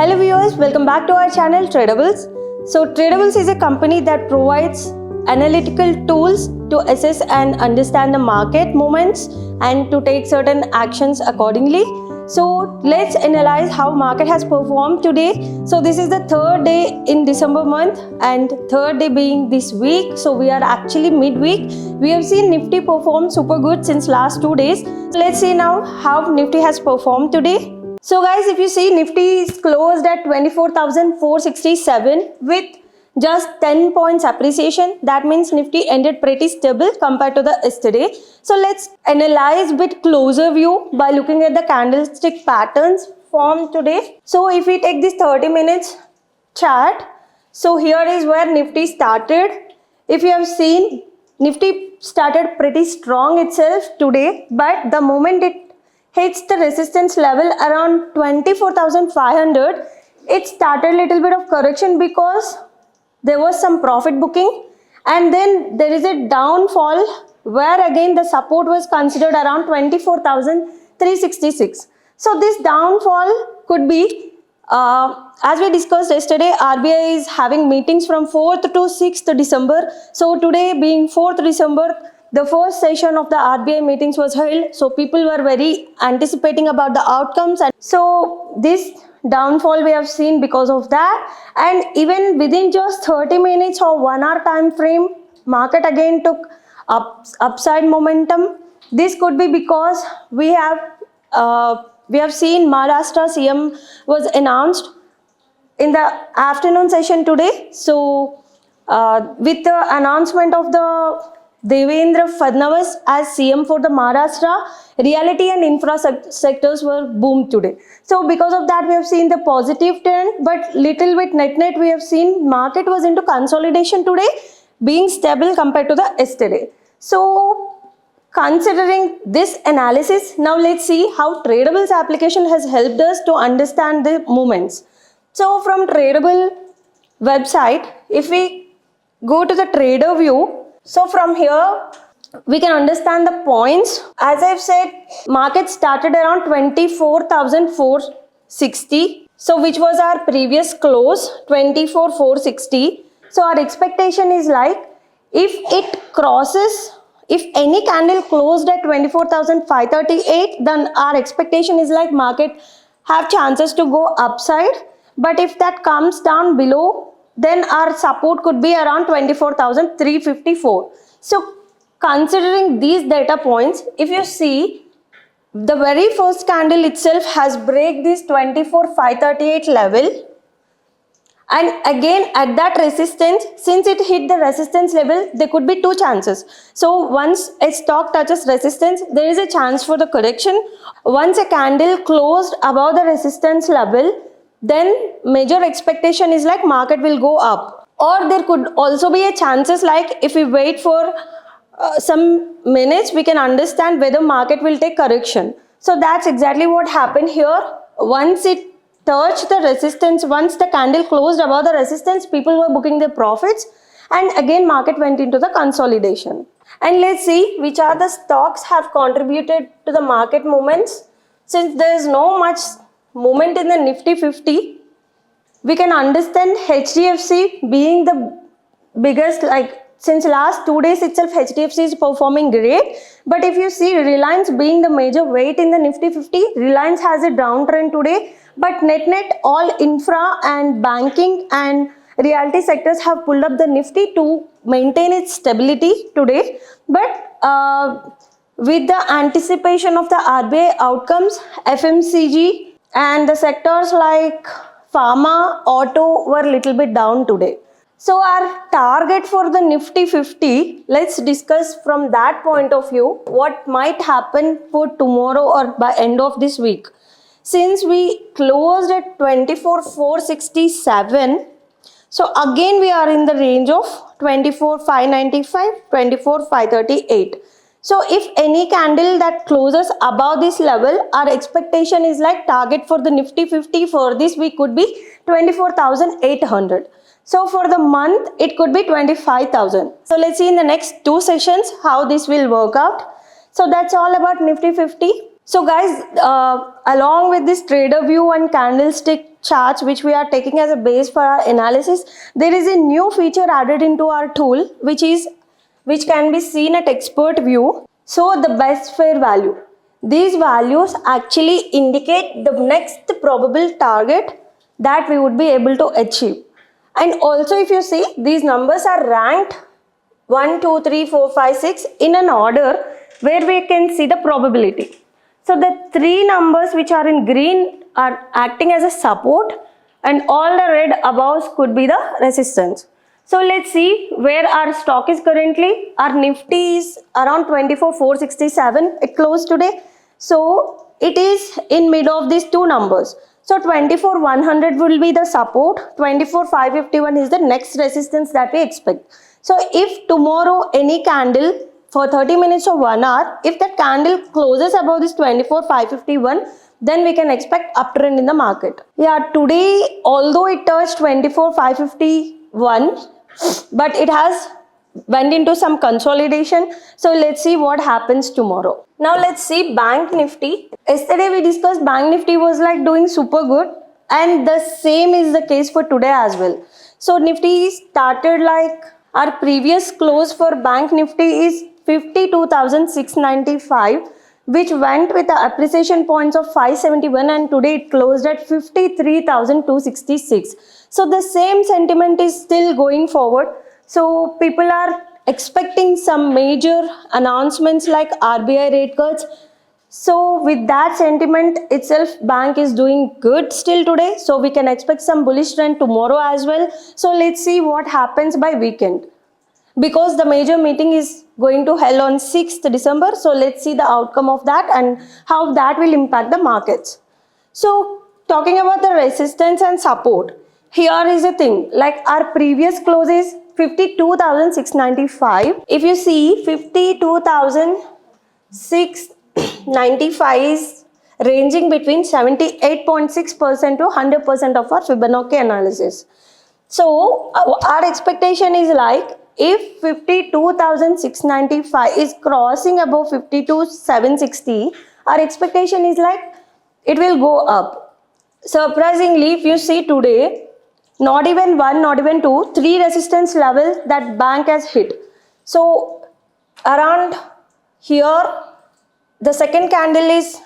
Hello viewers, welcome back to our channel Tradables. So Tradables is a company that provides analytical tools to assess and understand the market movements and to take certain actions accordingly. So let's analyze how market has performed today. So this is the third day in December month and third day being this week. So we are actually midweek. We have seen Nifty perform super good since last 2 days. So let's see now how Nifty has performed today. So guys, if you see, Nifty is closed at 24,467 with just 10 points appreciation. That means Nifty ended pretty stable compared to the yesterday. So let's analyze bit closer view by looking at the candlestick patterns formed today. So if we take this 30 minutes chart, so here is where Nifty started. If you have seen, Nifty started pretty strong itself today, but the moment it hits the resistance level around 24,500, it started a little bit of correction because there was some profit booking, and then there is a downfall where again the support was considered around 24,366. So this downfall could be, as we discussed yesterday, RBI is having meetings from 4th to 6th December. So today being 4th December, the first session of the RBI meetings was held, so people were very anticipating about the outcomes, and so this downfall we have seen because of that. And even within just 30 minutes or 1 hour time frame, market again took upside momentum. This could be because we have seen Maharashtra CM was announced in the afternoon session today. So with the announcement of the Devendra Fadnavis as CM for the Maharashtra, realty and infra sectors were boomed today. So because of that, we have seen the positive trend, but little bit net we have seen market was into consolidation today, being stable compared to the yesterday. So considering this analysis, now let's see how Tradables application has helped us to understand the movements. So from Tradable website, if we go to the trader view, so from here, we can understand the points. As I've said, market started around 24,460. So which was our previous close, 24,460. So our expectation is like, if it crosses, if any candle closed at 24,538, then our expectation is like market have chances to go upside. But if that comes down below, then our support could be around 24,354. So considering these data points, if you see, the very first candle itself has break this 24,538 level, and again at that resistance, since it hit the resistance level, there could be two chances. So once a stock touches resistance, there is a chance for the correction. Once a candle closed above the resistance level, then major expectation is like market will go up. Or there could also be a chances like if we wait for some minutes, we can understand whether market will take correction. So that's exactly what happened here. Once it touched the resistance, once the candle closed above the resistance, people were booking their profits, and again market went into the consolidation. And let's see which are the stocks have contributed to the market movements. Since there is no much movement in the Nifty 50, we can understand HDFC being the biggest, like since last 2 days itself HDFC is performing great. But if you see Reliance being the major weight in the Nifty 50, Reliance has a downtrend today, but net all infra and banking and realty sectors have pulled up the Nifty to maintain its stability today. But with the anticipation of the RBI outcomes, FMCG and the sectors like pharma, auto were a little bit down today. So our target for the Nifty 50, let's discuss from that point of view what might happen for tomorrow or by end of this week. Since we closed at 24,467, so again we are in the range of 24,595, 24,538. So if any candle that closes above this level, our expectation is like target for the Nifty 50 for this week could be 24,800. So for the month, it could be 25,000. So let's see in the next 2 sessions how this will work out. So that's all about Nifty 50. So guys, along with this trader view and candlestick charts which we are taking as a base for our analysis, there is a new feature added into our tool which can be seen at expert view. So the best fair value. These values actually indicate the next probable target that we would be able to achieve. And also if you see, these numbers are ranked 1, 2, 3, 4, 5, 6 in an order where we can see the probability. So the 3 numbers which are in green are acting as a support, and all the red above could be the resistance. So let's see where our stock is currently. Our Nifty is around 24,467. It closed today. So it is in mid of these 2 numbers. So 24,100 will be the support. 24,551 is the next resistance that we expect. So if tomorrow any candle for 30 minutes or 1 hour, if that candle closes above this 24,551, then we can expect uptrend in the market. Yeah, today although it touched 24,551, but it has went into some consolidation. So let's see what happens tomorrow. Now let's see Bank Nifty. Yesterday we discussed Bank Nifty was like doing super good, and the same is the case for today as well. So Nifty started like our previous close for Bank Nifty is 52,695, which went with the appreciation points of 571, and today it closed at 53,266. So the same sentiment is still going forward. So people are expecting some major announcements like RBI rate cuts. So with that sentiment itself, bank is doing good still today. So we can expect some bullish trend tomorrow as well. So let's see what happens by weekend, because the major meeting is going to held on 6th December. So let's see the outcome of that and how that will impact the markets. So talking about the resistance and support, here is the thing, like our previous close is 52,695. If you see 52,695 is ranging between 78.6% to 100% of our Fibonacci analysis. So our expectation is like, if 52,695 is crossing above 52,760, our expectation is like it will go up. Surprisingly, if you see today, not even 1, not even 2, 3 resistance levels that bank has hit. So around here, the second candle is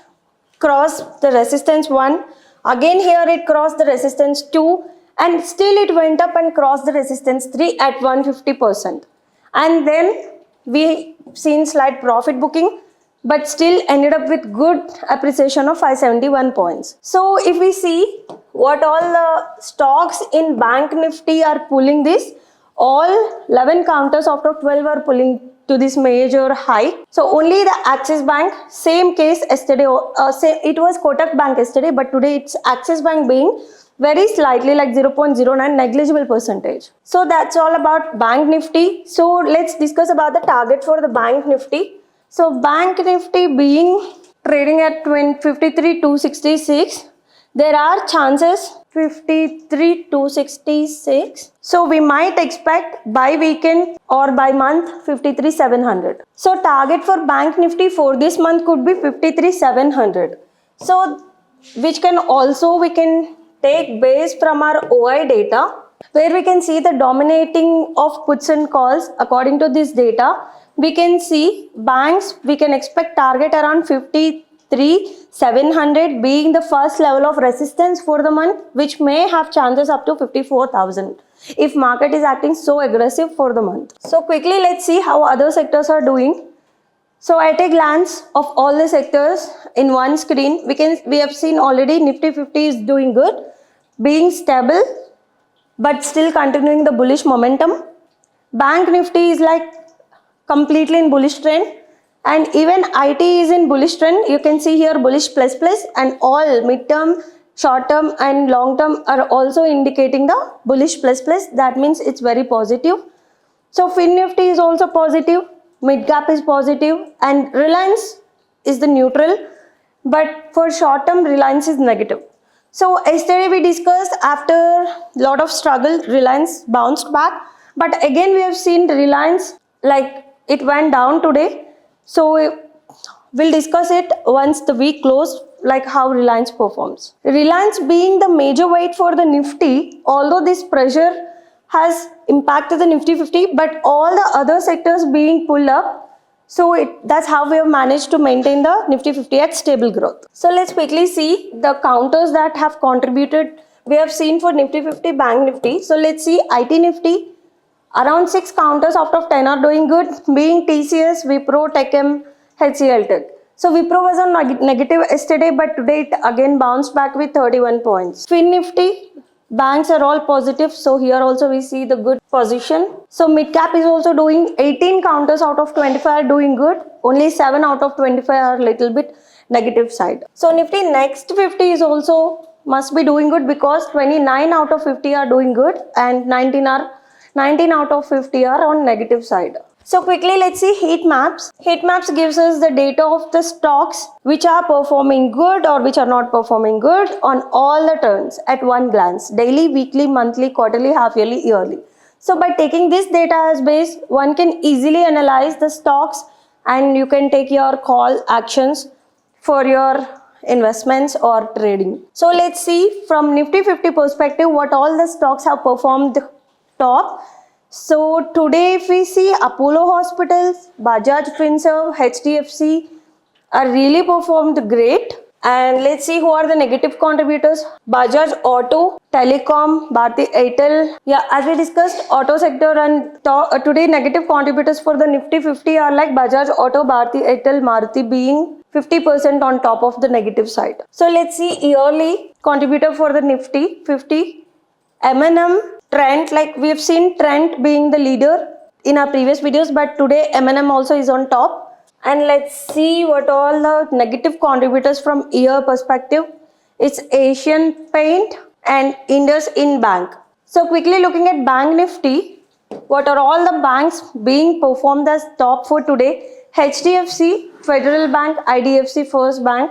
crossed the resistance 1. Again here it crossed the resistance 2. And still it went up and crossed the resistance 3 at 150%. And then we seen slight profit booking, but still ended up with good appreciation of 571 points. So if we see what all the stocks in Bank Nifty are pulling this, all 11 counters out of 12 are pulling to this major high. So only the Axis Bank, same case yesterday, it was Kotak Bank yesterday, but today it's Axis Bank being very slightly like 0.09 negligible percentage. So that's all about Bank Nifty. So let's discuss about the target for the Bank Nifty. So Bank Nifty being trading at 53,266, there are chances 53,266. So we might expect by weekend or by month 53,700. So target for Bank Nifty for this month could be 53,700. So which can also we can take base from our OI data, where we can see the dominating of puts and calls. According to this data, we can see banks, we can expect target around 53,700 being the first level of resistance for the month, which may have chances up to 54,000 if market is acting so aggressive for the month. So quickly let's see how other sectors are doing. So at a glance of all the sectors in one screen, we have seen already Nifty 50 is doing good, being stable, but still continuing the bullish momentum. Bank Nifty is like completely in bullish trend, and even IT is in bullish trend. You can see here bullish plus plus, and all midterm, short term and long term are also indicating the bullish plus plus. That means it's very positive. So Fin Nifty is also positive, mid cap is positive, and Reliance is the neutral, but for short term Reliance is negative. So yesterday we discussed, after lot of struggle, Reliance bounced back, but again we have seen Reliance like it went down today. So We'll discuss it once the week closed, like how Reliance performs. Reliance being the major weight for the Nifty, although this pressure has impacted the Nifty 50, but all the other sectors being pulled up. So that's how we have managed to maintain the Nifty 50 at stable growth. So let's quickly see the counters that have contributed. We have seen for Nifty 50, Bank Nifty. So let's see IT Nifty. Around 6 counters out of 10 are doing good, being TCS, Wipro, Techem, HCL Tech. So Wipro was on negative yesterday, but today it again bounced back with 31 points. Fin Nifty, banks are all positive, so here also we see the good position. So mid cap is also doing 18 counters out of 25 are doing good. Only 7 out of 25 are a little bit negative side. So Nifty next 50 is also must be doing good because 29 out of 50 are doing good and 19 out of 50 are on negative side. So quickly let's see heat maps. Heat maps gives us the data of the stocks which are performing good or which are not performing good on all the turns at one glance. Daily, weekly, monthly, quarterly, half yearly, yearly. So by taking this data as base, one can easily analyze the stocks and you can take your call actions for your investments or trading. So let's see from Nifty 50 perspective what all the stocks have performed top. So today if we see Apollo Hospitals, Bajaj Finserv, HDFC are really performed great. And let's see who are the negative contributors. Bajaj Auto, Telecom, Bharti Airtel. Yeah, as we discussed, auto sector and today negative contributors for the Nifty 50 are like Bajaj Auto, Bharti Airtel, Maruti being 50% on top of the negative side. So let's see yearly contributor for the Nifty 50. M&M, Trent, like we have seen Trent being the leader in our previous videos, but today M&M also is on top. And let's see what all the negative contributors from year perspective. It's Asian Paint and IndusInd Bank. So quickly looking at Bank Nifty, what are all the banks being performed as top for today? HDFC, Federal Bank, IDFC, First Bank.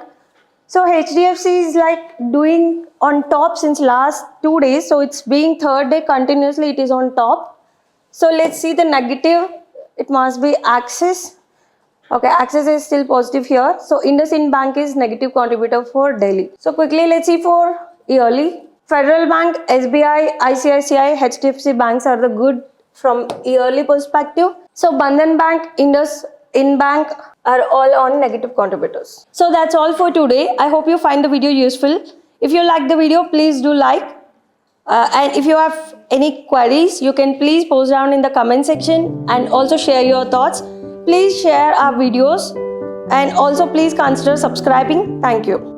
So HDFC is like doing on top since last 2 days. So it's being third day continuously it is on top. So let's see the negative. It must be Axis. Okay, Axis is still positive here. So IndusInd Bank is negative contributor for daily. So quickly let's see for yearly. Federal Bank, SBI, ICICI, HDFC banks are the good from yearly perspective. So Bandhan Bank, IndusInd Bank are all on negative contributors. So that's all for today. I hope you find the video useful. If you like the video, please do like. And if you have any queries, you can please post down in the comment section and also share your thoughts. Please share our videos and also please consider subscribing. Thank you.